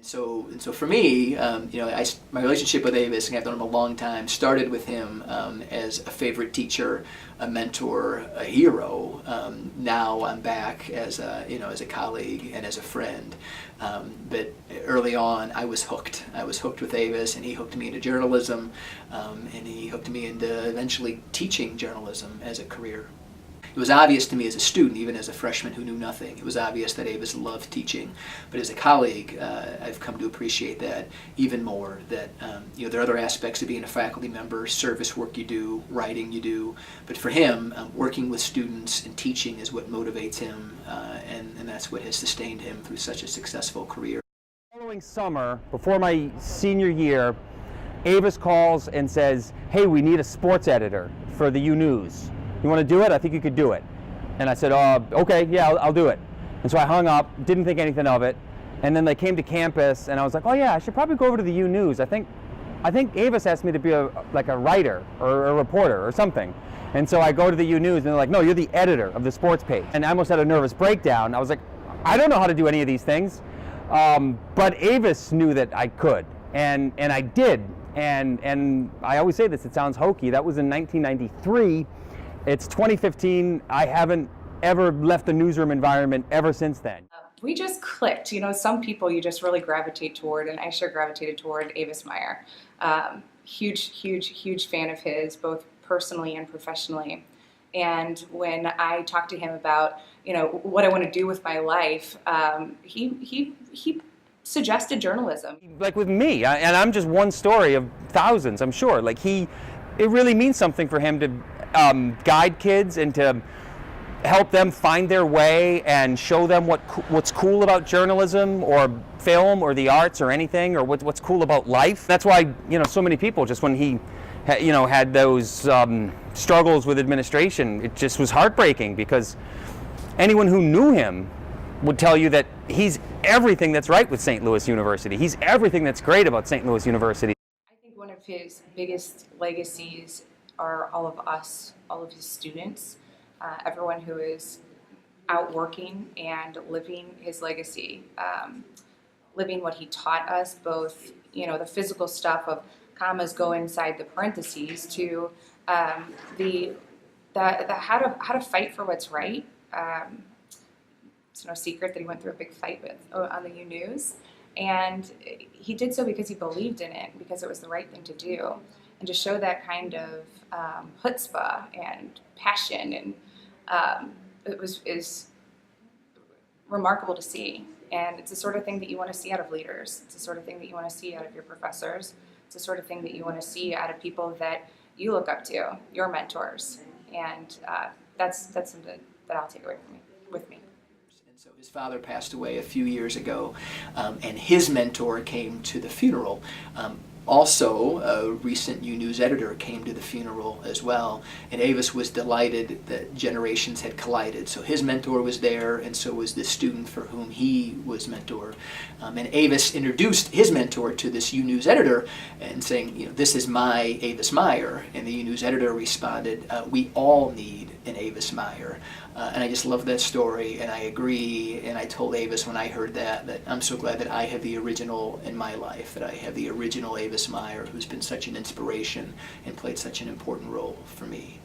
And so for me, my relationship with Avis, and I've known him a long time, started with him as a favorite teacher, a mentor, a hero. Now I'm back as a colleague and as a friend. But early on, I was hooked. I was hooked with Avis, and he hooked me into journalism, and he hooked me into eventually teaching journalism as a career. It was obvious to me as a student, even as a freshman who knew nothing, it was obvious that Avis loved teaching. But as a colleague, I've come to appreciate that even more, that there are other aspects of being a faculty member, service work you do, writing you do. But for him, working with students and teaching is what motivates him, and that's what has sustained him through such a successful career. The following summer, before my senior year, Avis calls and says, "Hey, we need a sports editor for the U News. You want to do it? I think you could do it." And I said, okay, yeah, I'll do it. And so I hung up, didn't think anything of it. And then they came to campus, and I was like, oh yeah, I should probably go over to the U News. I think Avis asked me to be a writer or a reporter or something. And so I go to the U News, and they're like, no, you're the editor of the sports page. And I almost had a nervous breakdown. I was like, I don't know how to do any of these things. But Avis knew that I could, and I did. And I always say this, it sounds hokey. That was in 1993. It's 2015. I haven't ever left the newsroom environment ever since then. We just clicked. Some people you just really gravitate toward, and I sure gravitated toward Avis Meyer. Huge fan of his, both personally and professionally. And when I talked to him about, what I want to do with my life, he suggested journalism. Like with me, and I'm just one story of thousands, I'm sure. It really means something for him to guide kids and to help them find their way and show them what's cool about journalism or film or the arts or anything, or what's cool about life. That's why so many people, just when he had those struggles with administration, it just was heartbreaking, because anyone who knew him would tell you that he's everything that's right with St. Louis University. He's everything that's great about St. Louis University. I think one of his biggest legacies are all of us, all of his students, everyone who is out working and living his legacy, living what he taught us, both the physical stuff of commas go inside the parentheses to the how to fight for what's right. It's no secret that he went through a big fight on the U News, and he did so because he believed in it, because it was the right thing to do. And to show that kind of chutzpah and passion, and is remarkable to see. And it's the sort of thing that you want to see out of leaders. It's the sort of thing that you want to see out of your professors. It's the sort of thing that you want to see out of people that you look up to, your mentors. And that's something that I'll take away with me. And so his father passed away a few years ago, and his mentor came to the funeral. Also, a recent U News editor came to the funeral as well, and Avis was delighted that generations had collided. So his mentor was there, and so was the student for whom he was mentor. And Avis introduced his mentor to this U News editor, and saying, this is my Avis Meyer. And the U News editor responded, we all need an Avis Meyer. And I just love that story, and I agree. And I told Avis when I heard that I'm so glad that I have the original in my life, that I have the original Avis Meyer, who's been such an inspiration and played such an important role for me.